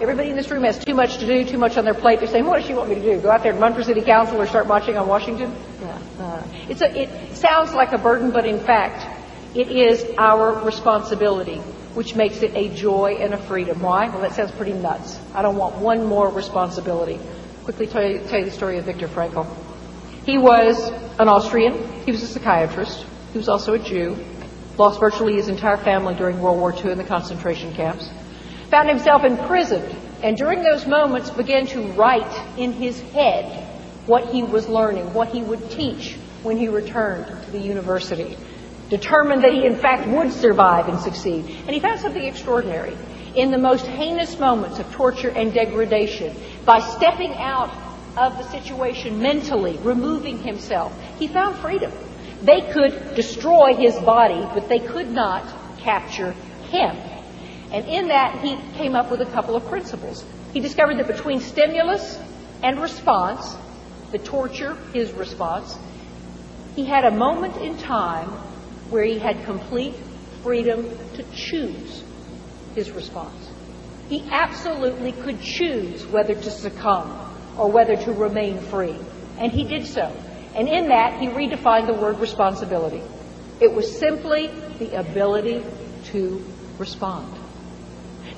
everybody in this room has too much to do, too much on their plate. They're saying, what does she want me to do? Go out there and run for city council or start marching on Washington? It sounds like a burden, but in fact, it is our responsibility, which makes it a joy and a freedom. Why? Well, that sounds pretty nuts. I don't want one more responsibility. Quickly tell you the story of Viktor Frankl. He was an Austrian. He was a psychiatrist. He was also a Jew. Lost virtually his entire family during World War II in the concentration camps. Found himself imprisoned, and during those moments began to write in his head what he was learning, what he would teach when he returned to the university. Determined that he in fact would survive and succeed. And he found something extraordinary. In the most heinous moments of torture and degradation, by stepping out of the situation mentally, removing himself, he found freedom. They could destroy his body, but they could not capture him. And in that, he came up with a couple of principles. He discovered that between stimulus and response, the torture, his response, he had a moment in time where he had complete freedom to choose his response. He absolutely could choose whether to succumb or whether to remain free. And he did so. And in that, he redefined the word responsibility. It was simply the ability to respond.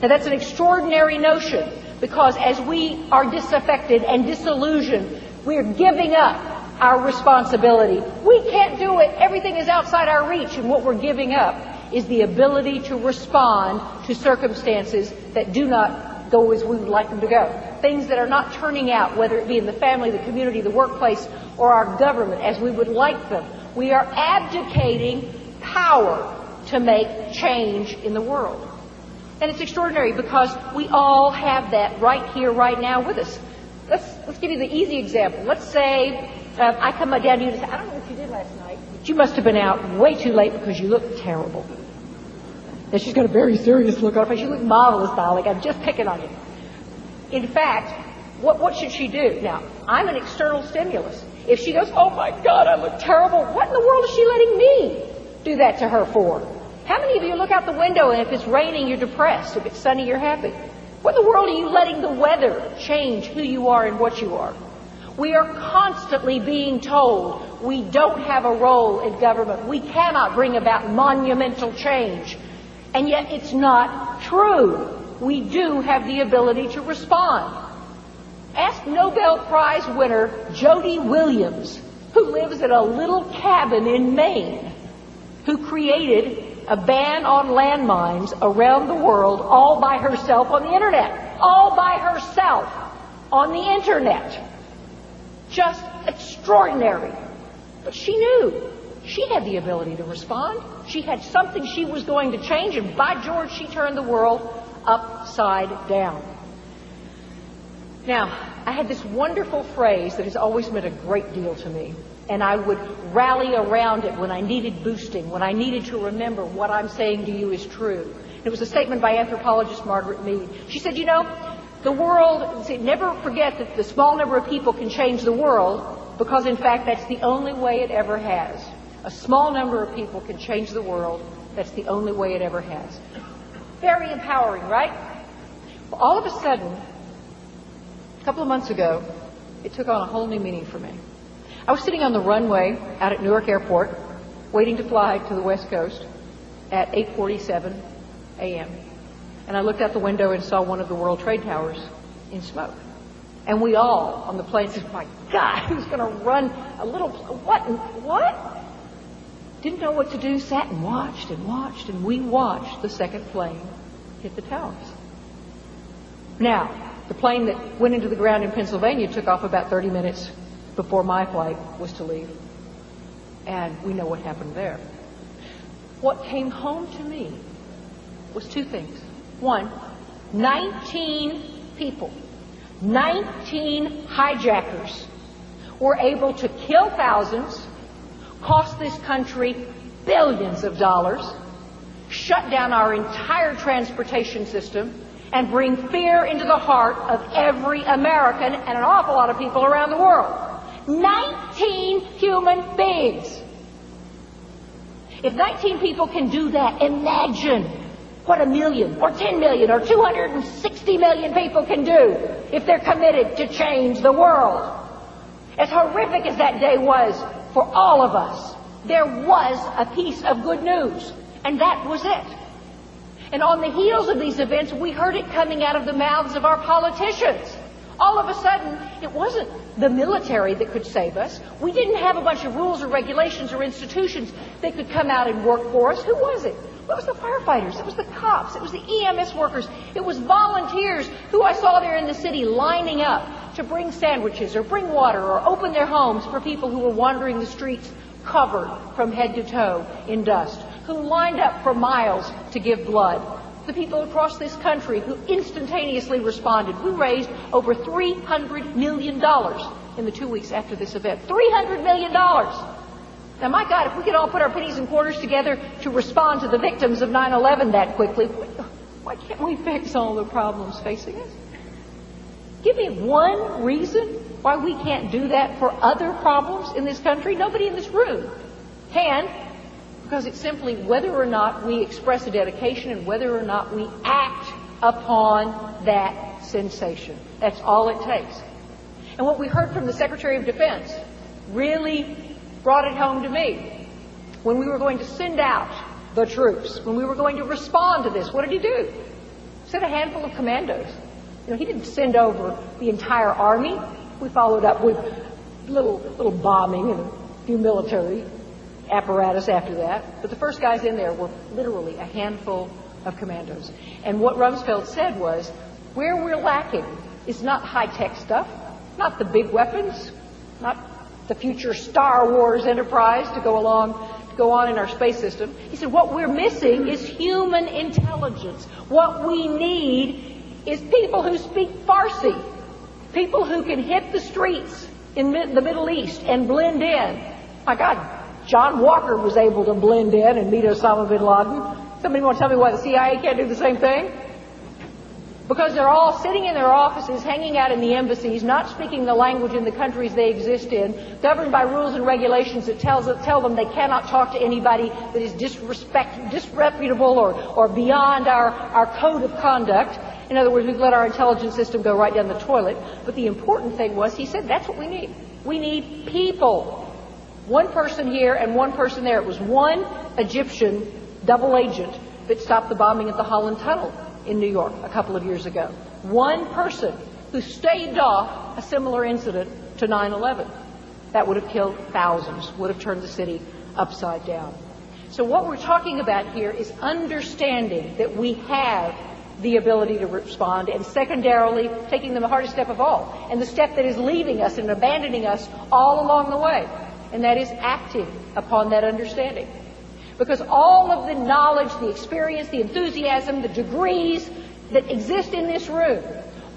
Now, that's an extraordinary notion, because as we are disaffected and disillusioned, we're giving up our responsibility. We can't do it. Everything is outside our reach, and what we're giving up is the ability to respond to circumstances that do not go as we would like them to go. Things that are not turning out, whether it be in the family, the community, the workplace, or our government, as we would like them. We are abdicating power to make change in the world. And it's extraordinary because we all have that right here, right now with us. Let's give you the easy example. Let's say I come down to you and say, I don't know what you did last night, but you must have been out way too late because you look terrible. And she's got a very serious look on her face. You look marvelous, darling. I'm just picking on you. In fact, what should she do? Now, I'm an external stimulus. If she goes, oh my God, I look terrible, what in the world is she letting me do that to her for? How many of you look out the window and if it's raining, you're depressed? If it's sunny, you're happy? What in the world are you letting the weather change who you are and what you are? We are constantly being told we don't have a role in government. We cannot bring about monumental change. And yet it's not true. We do have the ability to respond. Ask Nobel Prize winner Jody Williams, who lives in a little cabin in Maine, who created a ban on landmines around the world all by herself on the internet. All by herself on the internet. Just extraordinary. But she knew. She had the ability to respond. She had something she was going to change, and by George, she turned the world upside down. Now, I had this wonderful phrase that has always meant a great deal to me, and I would rally around it when I needed boosting, when I needed to remember what I'm saying to you is true. It was a statement by anthropologist Margaret Mead. She said, you know, the world, never forget that the small number of people can change the world, because in fact that's the only way it ever has. A small number of people can change the world. That's the only way it ever has. Very empowering, right? Well, all of a sudden, a couple of months ago, it took on a whole new meaning for me. I was sitting on the runway out at Newark Airport, waiting to fly to the West Coast at 8:47 a.m. And I looked out the window and saw one of the World Trade Towers in smoke. And we all on the plane said, my God, who's going to run a little, what? Didn't know what to do, sat and watched, and we watched the second plane hit the towers. Now, the plane that went into the ground in Pennsylvania took off about 30 minutes before my flight was to leave. And we know what happened there. What came home to me was two things. One, 19 people, 19 hijackers were able to kill thousands, cost this country billions of dollars, shut down our entire transportation system, and bring fear into the heart of every American and an awful lot of people around the world. 19 human beings. If 19 people can do that, imagine what 1 million or 10 million or 260 million people can do if they're committed to change the world. As horrific as that day was for all of us, there was a piece of good news, and that was it. And on the heels of these events, we heard it coming out of the mouths of our politicians. All of a sudden, it wasn't the military that could save us. We didn't have a bunch of rules or regulations or institutions that could come out and work for us. Who was it? Well, it was the firefighters. It was the cops. It was the EMS workers. It was volunteers who I saw there in the city lining up to bring sandwiches or bring water or open their homes for people who were wandering the streets covered from head to toe in dust, who lined up for miles to give blood. The people across this country who instantaneously responded. We raised over $300 million in the 2 weeks after this event. $300 million! Now, my God, if we could all put our pennies and quarters together to respond to the victims of 9/11 that quickly, why can't we fix all the problems facing us? Give me one reason why we can't do that for other problems in this country. Nobody in this room can, because it's simply whether or not we express a dedication and whether or not we act upon that sensation. That's all it takes. And what we heard from the Secretary of Defense really brought it home to me. When we were going to send out the troops, when we were going to respond to this, what did he do? He sent a handful of commandos. You know, he didn't send over the entire army. We followed up with little bombing and a few military apparatus after that. But the first guys in there were literally a handful of commandos. And what Rumsfeld said was, where we're lacking is not high-tech stuff, not the big weapons, not the future Star Wars enterprise to go on in our space system. He said, what we're missing is human intelligence. What we need is people who speak Farsi, people who can hit the streets in the Middle East and blend in. My God, John Walker was able to blend in and meet Osama bin Laden. Somebody want to tell me why the CIA can't do the same thing? Because they're all sitting in their offices, hanging out in the embassies, not speaking the language in the countries they exist in, governed by rules and regulations that tell them they cannot talk to anybody that is disreputable or beyond our code of conduct. In other words, we've let our intelligence system go right down the toilet. But the important thing was, he said, that's what we need. We need people. One person here and one person there. It was one Egyptian double agent that stopped the bombing at the Holland Tunnel in New York a couple of years ago. One person who staved off a similar incident to 9/11. That would have killed thousands, would have turned the city upside down. So what we're talking about here is understanding that we have the ability to respond, and secondarily, taking the hardest step of all, and the step that is leaving us and abandoning us all along the way, and that is acting upon that understanding. Because all of the knowledge, the experience, the enthusiasm, the degrees that exist in this room,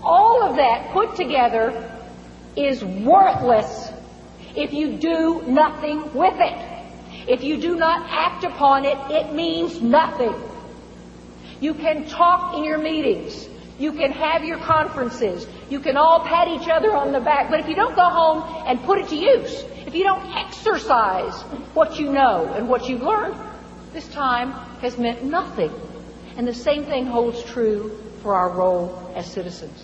all of that put together is worthless if you do nothing with it. If you do not act upon it, it means nothing. You can talk in your meetings. You can have your conferences. You can all pat each other on the back. But if you don't go home and put it to use, if you don't exercise what you know and what you've learned, this time has meant nothing. And the same thing holds true for our role as citizens.